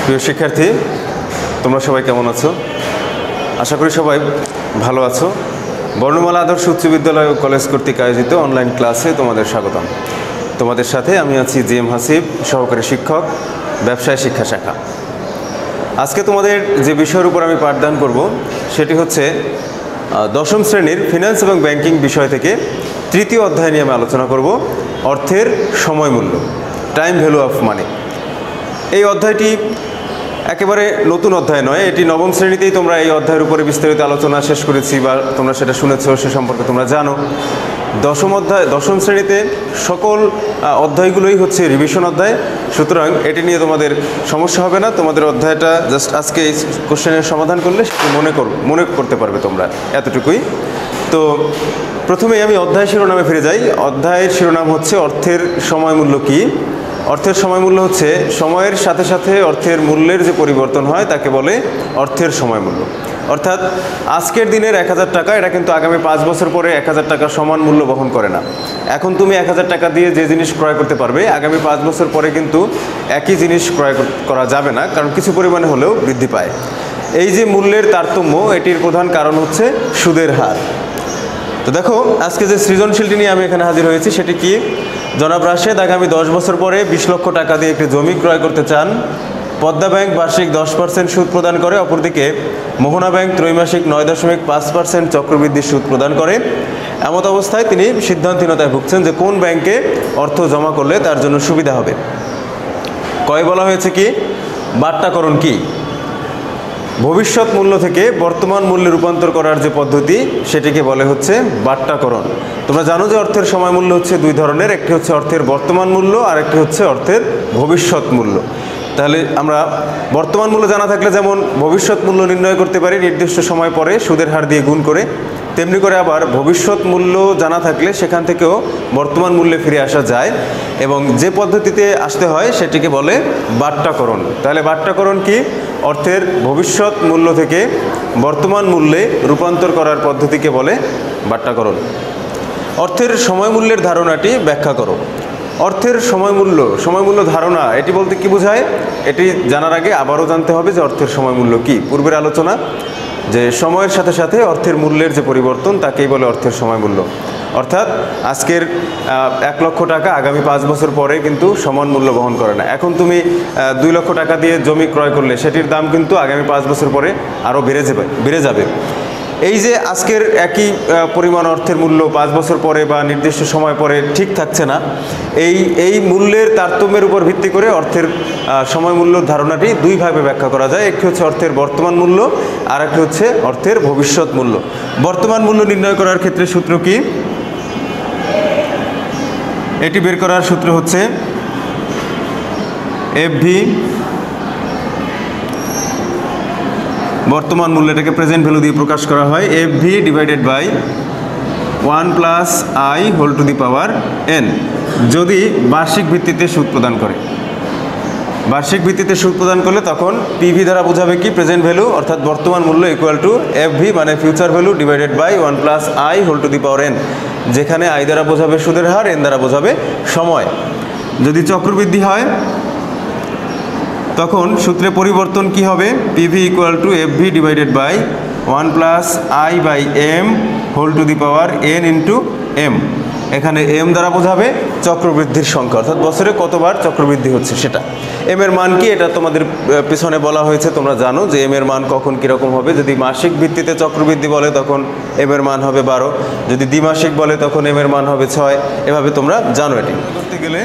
প্রিয় শিক্ষার্থী, তোমরা সবাই কেমন আছো? আশা করি সবাই ভালো আছো। বর্ণমালা আদর্শ উচ্চ বিদ্যালয় ও কলেজ কর্তৃক আয়োজিত অনলাইন ক্লাসে তোমাদের স্বাগতম। তোমাদের সাথে আমি আছি জিএম হাসিব, সহকারী শিক্ষক, ব্যবসায় শিক্ষা শাখা। আজকে তোমাদের যে বিষয়ের উপর আমি পাঠদান করব সেটি হচ্ছে দশম শ্রেণীর ফিন্যান্স এবং ব্যাংকিং বিষয় থেকে তৃতীয় অধ্যায় নিয়ে আমি আলোচনা করব, অর্থের সময় মূল্য, টাইম ভ্যালু অফ মানি। এই অধ্যায়টি একেবারে নতুন অধ্যায় নয়, এটি নবম শ্রেণীতেই তোমরা এই অধ্যায়ের উপরে বিস্তারিত আলোচনা শেষ করেছি বা তোমরা সেটা শুনেছো, সে সম্পর্কে তোমরা জানো। দশম শ্রেণীতে সকল অধ্যায়গুলোই হচ্ছে রিভিশন অধ্যায়, সুতরাং এটি নিয়ে তোমাদের সমস্যা হবে না। তোমাদের অধ্যায়টা জাস্ট আজকে এই কোশ্চেনের সমাধান করলে সেটি মনে করতে পারবে তোমরা, এতটুকুই। তো প্রথমেই আমি অধ্যায় শিরোনামে ফিরে যাই। অধ্যায়ের শিরোনাম হচ্ছে অর্থের সময় মূল্য কী। অর্থের সময় মূল্য হচ্ছে সময়ের সাথে সাথে অর্থের মূল্যের যে পরিবর্তন হয় তাকে বলে অর্থের সময় মূল্য। অর্থাৎ আজকের দিনের 1000 টাকা, এটা কিন্তু আগামী 5 বছর পরে 1000 টাকার সমান মূল্য বহন করে না। এখন তুমি 1000 টাকা দিয়ে যে জিনিস ক্রয় করতে পারবে, আগামী 5 বছর পরে কিন্তু একই জিনিস ক্রয় করা যাবে না, কারণ কিছু পরিমাণে হলেও বৃদ্ধি পায়। এই যে মূল্যের তারতম্য, এটির প্রধান কারণ হচ্ছে সুদের হার। তো দেখো, আজকে যে সৃজনশীলটি নিয়ে আমি এখানে হাজির হয়েছি সেটি কি? জনাব রাশেদ আগামী 10 বছর পরে 20 লক্ষ টাকা দিয়ে একটি জমি ক্রয় করতে চান। পদ্মা ব্যাংক বার্ষিক 10% সুদ প্রদান করে, অপরদিকে মোহনা ব্যাংক ত্রৈমাসিক 9.5% চক্রবৃদ্ধির সুদ প্রদান করে। এমত অবস্থায় তিনি সিদ্ধান্তহীনতায় ভুগছেন যে কোন ব্যাংকে অর্থ জমা করলে তার জন্য সুবিধা হবে। কয় বলা হয়েছে কি? বাট্টাকরণ কি? ভবিষ্যৎ মূল্য থেকে বর্তমান মূল্যে রূপান্তর করার যে পদ্ধতি সেটিকে বলে হচ্ছে বাট্টাকরণ। তোমরা জানো যে অর্থের সময় মূল্য হচ্ছে দুই ধরনের, একটি হচ্ছে অর্থের বর্তমান মূল্য আর একটি হচ্ছে অর্থের ভবিষ্যৎ মূল্য। তাহলে আমরা বর্তমান মূল্য জানা থাকলে যেমন ভবিষ্যৎ মূল্য নির্ণয় করতে পারি নির্দিষ্ট সময় পরে সুদের হার দিয়ে গুণ করে, তেমনি করে আবার ভবিষ্যৎ মূল্য জানা থাকলে সেখান থেকেও বর্তমান মূল্যে ফিরে আসা যায়, এবং যে পদ্ধতিতে আসতে হয় সেটিকে বলে বাট্টাকরণ। তাহলে বাট্টাকরণ কি? অর্থের ভবিষ্যৎ মূল্য থেকে বর্তমান মূল্যে রূপান্তর করার পদ্ধতিকে বলে বাট্টাকরণ। অর্থের সময় মূল্যের ধারণাটি ব্যাখ্যা করো। অর্থের সময় মূল্য ধারণা, এটি বলতে কি বোঝায়? এটি জানার আগে আবারও জানতে হবে যে অর্থের সময় মূল্য কি। পূর্বের আলোচনা যে সময়ের সাথে সাথে অর্থের মূল্যের যে পরিবর্তন তাকেই বলে অর্থের সময় মূল্য। অর্থাৎ আজকের 1 লক্ষ টাকা আগামী 5 বছর পরে কিন্তু সমান মূল্য বহন করে না। এখন তুমি 2 লক্ষ টাকা দিয়ে জমি ক্রয় করলে সেটির দাম কিন্তু আগামী 5 বছর পরে আরও বেড়ে যাবে। এই যে আজকের একই পরিমাণ অর্থের মূল্য 5 বছর পরে বা নির্দিষ্ট সময় পরে ঠিক থাকছে না, এই মূল্যের তারতম্যের উপর ভিত্তি করে অর্থের সময় মূল্য ধারণাটি দুই ভাবে ব্যাখ্যা করা যায়। একটি হচ্ছে অর্থের বর্তমান মূল্য, আর একটি হচ্ছে অর্থের ভবিষ্যৎ মূল্য। বর্তমান মূল্য নির্ণয় করার ক্ষেত্রে সূত্র কি? এটি বের করার সূত্র হচ্ছে এফভি, বর্তমান মূল্য, এটাকে প্রেজেন্ট ভ্যালু দিয়ে প্রকাশ করা হয়, FV divided by 1 plus i whole to the power n, যদি বার্ষিক ভিত্তিতে সুদ প্রদান করে। বার্ষিক ভিত্তিতে সুদ প্রদান করলে তখন পিভি দ্বারা বোঝাবে কি? প্রেজেন্ট ভ্যালু, অর্থাৎ বর্তমান মূল্য ইকুয়াল টু এফভি মানে future value divided by 1 plus i whole to the power n, যেখানে আই দ্বারা বোঝাবে সুদের হার, এন দ্বারা বোঝাবে সময়। যদি চক্রবৃদ্ধি হয় তখন সূত্রে পরিবর্তন কি হবে? PV equal to FV divided by 1 plus i by m whole to the power n into m. এখানে এম দ্বারা বোঝাবে চক্রবৃদ্ধির সংখ্যা, অর্থাৎ বছরে কতবার চক্রবৃদ্ধি হচ্ছে সেটা। এম এর মান কি? এটা তোমাদের পিছনে বলা হয়েছে, তোমরা জানো যে এম এর মান কখন কীরকম হবে। যদি মাসিক ভিত্তিতে চক্রবৃদ্ধি বলে তখন এম এর মান হবে 12, যদি দ্বিমাসিক বলে তখন এম এর মান হবে 6। এভাবে তোমরা জানো। এটি করতে গেলে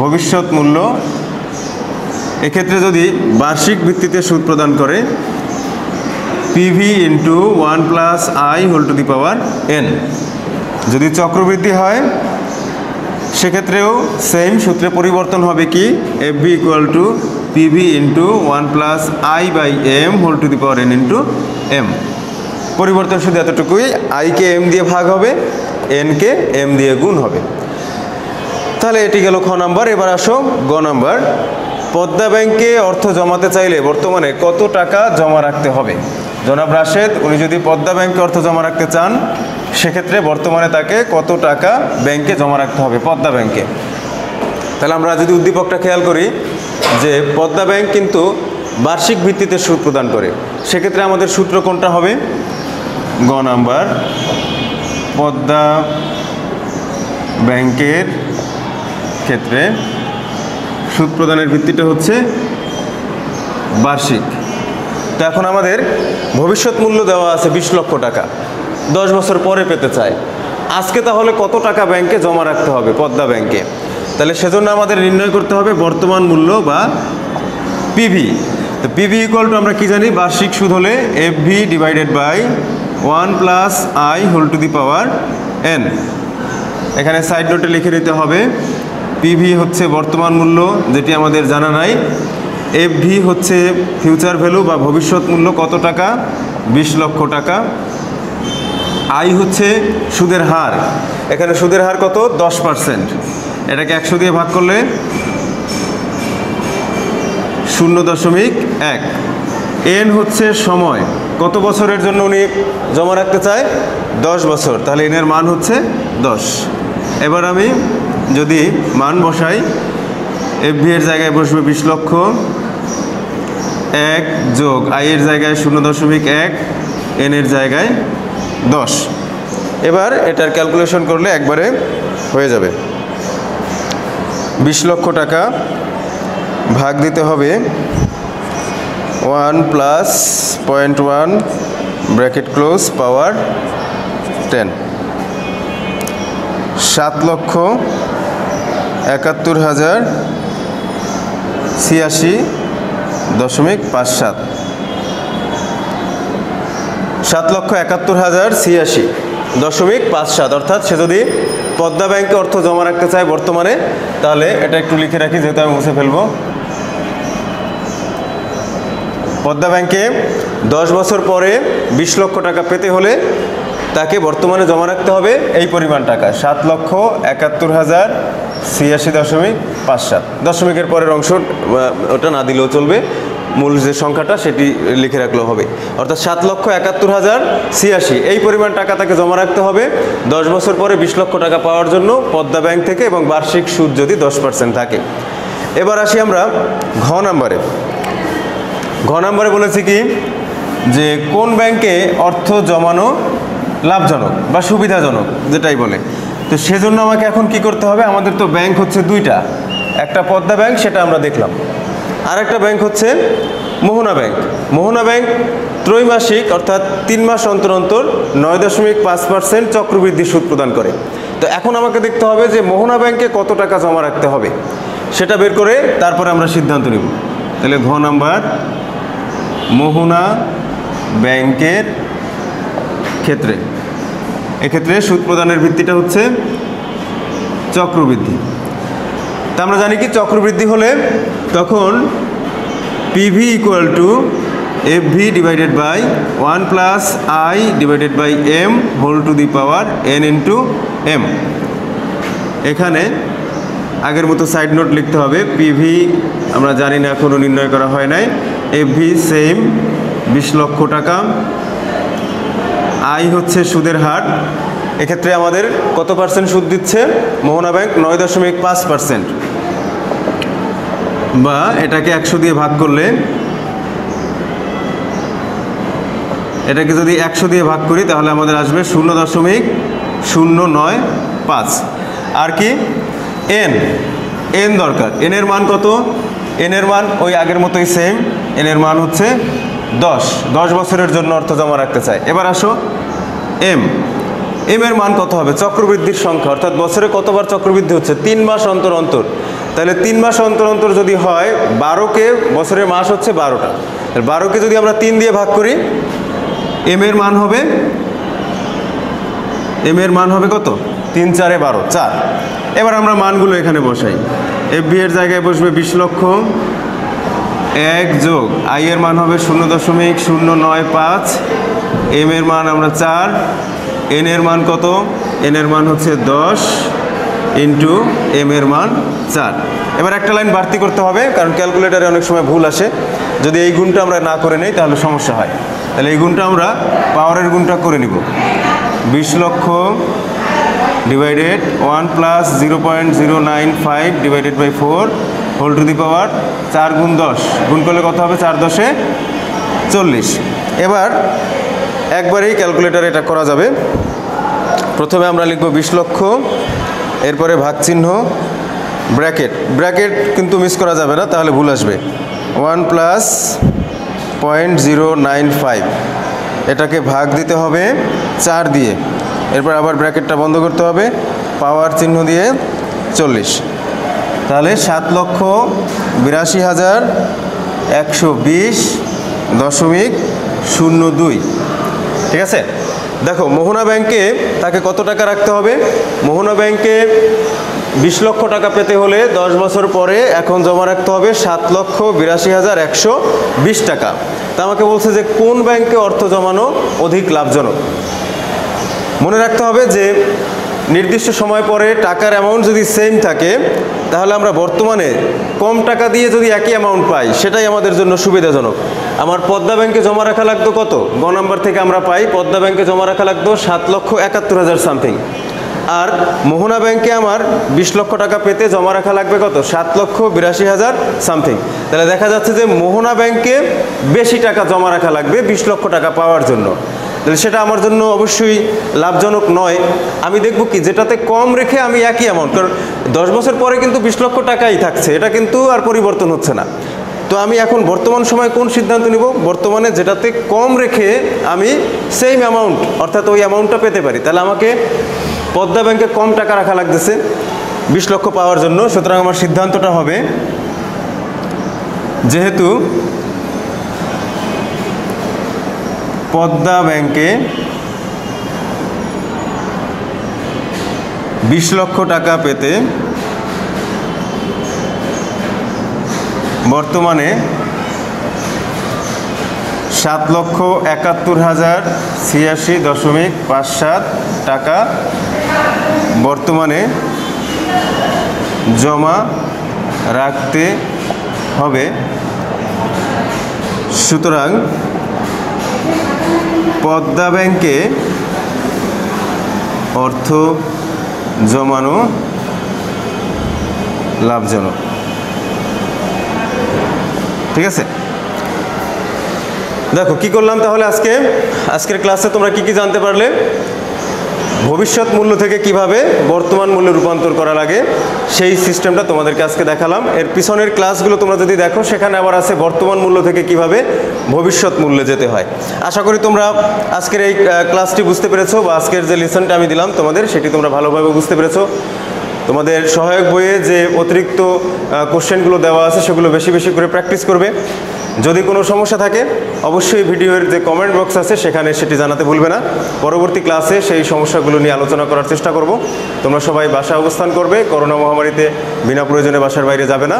ভবিষ্যৎ মূল্য, এক্ষেত্রে যদি বার্ষিক ভিত্তিতে সুদ প্রদান করে PV into 1 plus i whole to the power n. যদি চক্রবৃদ্ধি হয় সেক্ষেত্রেও সেম সূত্রে পরিবর্তন হবে কি? FV equal to PV into 1 plus i by m whole to the power n into m. পরিবর্তন শুধু এতটুকুই, আইকে এম দিয়ে ভাগ হবে, এনকে এম দিয়ে গুণ হবে। তাহলে এটি গেল খ নাম্বার। এবার আসো গ নাম্বার। পদ্মা ব্যাংকে অর্থ জমাতে চাইলে বর্তমানে কত টাকা জমা রাখতে হবে? জনাব রাশেদ উনি যদি পদ্মা ব্যাংকে অর্থ জমা রাখতে চান সেক্ষেত্রে বর্তমানে তাকে কত টাকা ব্যাংকে জমা রাখতে হবে? পদ্মা ব্যাংকে তাহলে আমরা যদি উদ্দীপকটা খেয়াল করি যে পদ্মা ব্যাংক কিন্তু বার্ষিক ভিত্তিতে সুদ প্রদান করে, সেক্ষেত্রে আমাদের সূত্র কোনটা হবে? গ নাম্বার, পদ্মা ব্যাংকের ক্ষেত্রে সুদ প্রদানের ভিত্তিটা হচ্ছে বার্ষিক। তো এখন আমাদের ভবিষ্যৎ মূল্য দেওয়া আছে 20 লক্ষ টাকা, 10 বছর পরে পেতে চায়। আজকে তাহলে কত টাকা ব্যাংকে জমা রাখতে হবে পদ্মা ব্যাংকে? তাহলে সেজন্য আমাদের নির্ণয় করতে হবে বর্তমান মূল্য বা পিভি। তো পিভি ইকুয়াল টু আমরা কি জানি? বার্ষিক সুদ হলে FV divided by 1 plus i whole to the power n. এখানে সাইড নোটে লিখে নিতে হবে পিভি হচ্ছে বর্তমান মূল্য, যেটি আমাদের জানা নাই। এফভি হচ্ছে ফিউচার ভ্যালু বা ভবিষ্যৎ মূল্য, কত টাকা? 20 লক্ষ টাকা। আই হচ্ছে সুদের হার, এখানে সুদের হার কত? 10%। এটাকে 100 দিয়ে ভাগ করলে 0.1। এন হচ্ছে সময়, কত বছরের জন্য উনি জমা রাখতে চায়? 10 বছর, তাহলে এনের মান হচ্ছে 10। এবার আমি যদি মান বসাই, এফভি এর জায়গায় বসবে 20 লক্ষ, 1 যোগ আই এর জায়গায় 0.1, এন এর জায়গায় 10। এবার এটার ক্যালকুলেশন করলে একবারে হয়ে যাবে। 20 লক্ষ টাকা ভাগ দিতে হবে 1 প্লাস 0.1 ব্র্যাকেট ক্লোজ পাওয়ার 10। 7,71,086.57। 7,71,086.57, অর্থাৎ সে যদি পদ্মা ব্যাংকে অর্থ জমা রাখতে চায় বর্তমানে, তাহলে এটা একটু লিখে রাখি যেহেতু আমি মুছে ফেলবো। পদ্মা ব্যাংকে 10 বছর পরে 20 লক্ষ টাকা পেতে হলে তাকে বর্তমানে জমা রাখতে হবে এই পরিমাণ টাকা, 7,71,086.57। দশমিকের পরের অংশ ওটা না দিলেও চলবে, মূল যে সংখ্যাটা সেটি লিখে রাখলেও হবে। অর্থাৎ 7,71,086 এই পরিমাণ টাকা তাকে জমা রাখতে হবে 10 বছর পরে 20 লক্ষ টাকা পাওয়ার জন্য পদ্মা ব্যাংক থেকে, এবং বার্ষিক সুদ যদি 10% থাকে। এবার আসি আমরা ঘ নাম্বারে। ঘ নাম্বারে বলেছি কি যে কোন ব্যাংকে অর্থ জমানো লাভজনক বা সুবিধাজনক, যেটাই বলে। তো সেজন্য আমাকে এখন কি করতে হবে? আমাদের তো ব্যাংক হচ্ছে দুইটা, একটা পদ্মা ব্যাংক, সেটা আমরা দেখলাম, আর একটা ব্যাংক হচ্ছে মোহনা ব্যাংক। মোহনা ব্যাংক ত্রৈমাসিক অর্থাৎ 3 মাস অন্তর অন্তর 9.5% চক্রবৃদ্ধি সুদ প্রদান করে। তো এখন আমাকে দেখতে হবে যে মোহনা ব্যাংকে কত টাকা জমা রাখতে হবে, সেটা বের করে তারপরে আমরা সিদ্ধান্ত নিব। তাহলে ঘ নাম্বার, মোহনা ব্যাংকের ক্ষেত্রে, এক্ষেত্রে সুদ প্রদানের ভিত্তিটা হচ্ছে চক্রবৃদ্ধি। তা আমরা জানি কি চক্রবৃদ্ধি হলে তখন PV equal to FV divided by 1 plus i divided by m whole to the power n into m. এখানে আগের মতো সাইড নোট লিখতে হবে। পিভি আমরা জানি না, এখনও নির্ণয় করা হয় নাই। এফভি সেম 20 লক্ষ টাকা। আই হচ্ছে সুদের হার, এক্ষেত্রে আমাদের কত পার্সেন্ট সুদ দিচ্ছে মোহনা ব্যাংক? 9.5%, বা এটাকে 100 দিয়ে ভাগ করলে, এটাকে যদি 100 দিয়ে ভাগ করি তাহলে আমাদের আসবে 0.095। আর কি এন, এন দরকার। এনের মান কত? এনের মান ওই আগের মতোই সেম, এনের মান হচ্ছে 10 বছরের জন্য অর্থ জমা রাখতে চায়। এবার আসো এম, এম এর মান কত হবে? চক্রবৃদ্ধির সংখ্যা, অর্থাৎ বছরে কতবার চক্রবৃদ্ধি হচ্ছে? 3 মাস অন্তর অন্তর। তাহলে 3 মাস অন্তর অন্তর যদি হয়, 12কে, বছরের মাস হচ্ছে 12টা, 12কে যদি আমরা 3 দিয়ে ভাগ করি, এম এর মান হবে, এম এর মান হবে কত? 3 4 12, 4। এবার আমরা মানগুলো এখানে বসাই। এফভি এর জায়গায় বসবে 20 লক্ষ, 1 যোগ আই এর মান হবে 0.095, এম এর মান আমরা 4, এন এর মান কত? এন এর মান হচ্ছে 10 ইন্টু এম এর মান 4। এবার একটা লাইন বাড়তি করতে হবে, কারণ ক্যালকুলেটারে অনেক সময় ভুল আসে। যদি এই গুণটা আমরা না করে নেই তাহলে সমস্যা হয়। তাহলে এই গুণটা আমরা পাওয়ারের গুণটা করে নিব। 20 lakh divided 1 plus 0.095 divided by 4 whole to the power 4 গুণ 10 গুণ করলে কত হবে 4 10 40। এবার একবারেই ক্যালকুলেটারে এটা করা যাবে। প্রথমে আমরা লিখব 20 লক্ষ, এরপরে ভাগ চিহ্ন, ব্র্যাকেট, ব্র্যাকেট কিন্তু মিস করা যাবে না, তাহলে ভুল আসবে। 1 প্লাস 0.095 এটাকে ভাগ দিতে হবে 4 দিয়ে, এরপর আবার ব্র্যাকেটটা বন্ধ করতে হবে, পাওয়ার চিহ্ন দিয়ে 40। তাহলে 7,82,120.02। ঠিক আছে। দেখো মোহনা ব্যাংকে তাকে কত টাকা রাখতে হবে? মোহনা ব্যাংকে 20 লক্ষ টাকা পেতে হলে 10 বছর পরে এখন জমা রাখতে হবে 7,82,120 টাকা। তা আমাকে বলছে যে কোন ব্যাংকে অর্থ জমানো অধিক লাভজনক। মনে রাখতে হবে যে নির্দিষ্ট সময় পরে টাকার অ্যামাউন্ট যদি সেম থাকে তাহলে আমরা বর্তমানে কম টাকা দিয়ে যদি একই অ্যামাউন্ট পাই সেটাই আমাদের জন্য সুবিধাজনক। আমার পদ্মা ব্যাংকে জমা রাখা লাগতো কত? গ নাম্বার থেকে আমরা পাই পদ্মা ব্যাংকে জমা রাখা লাগতো 7,71,000 সামথিং, আর মোহনা ব্যাংকে আমার 20 লক্ষ টাকা পেতে জমা রাখা লাগবে কত? 7,82,000 সামথিং। তাহলে দেখা যাচ্ছে যে মোহনা ব্যাংকে বেশি টাকা জমা রাখা লাগবে 20 লক্ষ টাকা পাওয়ার জন্য। তাহলে সেটা আমার জন্য অবশ্যই লাভজনক নয়। আমি দেখব কি যেটাতে কম রেখে আমি একই অ্যামাউন্ট, কারণ 10 বছর পরে কিন্তু 20 লক্ষ টাকাই থাকছে, এটা কিন্তু আর পরিবর্তন হচ্ছে না। তো আমি এখন বর্তমান সময় কোন সিদ্ধান্ত নিব? বর্তমানে যেটাতে কম রেখে আমি সেম অ্যামাউন্ট অর্থাৎ ওই অ্যামাউন্টটা পেতে পারি। তাহলে আমাকে পদ্মা ব্যাংকে কম টাকা রাখা লাগতেছে 20 লক্ষ পাওয়ার জন্য। সুতরাং আমার সিদ্ধান্তটা হবে যেহেতু পদ্মা ব্যাংকে 20 লক্ষ টাকা পেতে বর্তমানে 7,71,086.57 টাকা বর্তমানে জমা রাখতে হবে। সুতরাং পদ্মা ব্যাংকে অর্থ জমানো লাভজনক। ঠিক আছে। দেখো কি করলাম তাহলে আজকের ক্লাসে তোমরা কি জানতে পারলে? ভবিষ্যৎ মূল্য থেকে কিভাবে বর্তমান মূল্যে রূপান্তর করা লাগে সেই সিস্টেমটা তোমাদেরকে আজকে দেখালাম। এর পিছনের ক্লাসগুলো তোমরা যদি দেখো সেখানে আবার আছে বর্তমান মূল্য থেকে কিভাবে ভবিষ্যৎ মূল্যে যেতে হয়। আশা করি তোমরা আজকের এই ক্লাসটি বুঝতে পেরেছো, বা আজকের যে লেসনটা আমি দিলাম তোমাদের সেটি তোমরা ভালোভাবে বুঝতে পেরেছো। তোমাদের সহায়ক বইয়ে যে অতিরিক্ত কোশ্চেনগুলো দেওয়া আছে সেগুলো বেশি বেশি করে প্র্যাকটিস করবে। যদি কোনো সমস্যা থাকে অবশ্যই ভিডিওর যে কমেন্ট বক্স আছে সেখানে সেটি জানাতে ভুলবে না। পরবর্তী ক্লাসে সেই সমস্যাগুলো নিয়ে আলোচনা করার চেষ্টা করব। তোমরা সবাই বাসায় অবস্থান করবে, করোনা মহামারীতে বিনা প্রয়োজনে বাসার বাইরে যাবে না।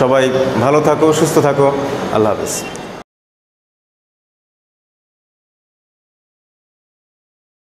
সবাই ভালো থাকো, সুস্থ থাকো। আল্লাহ হাফেজ।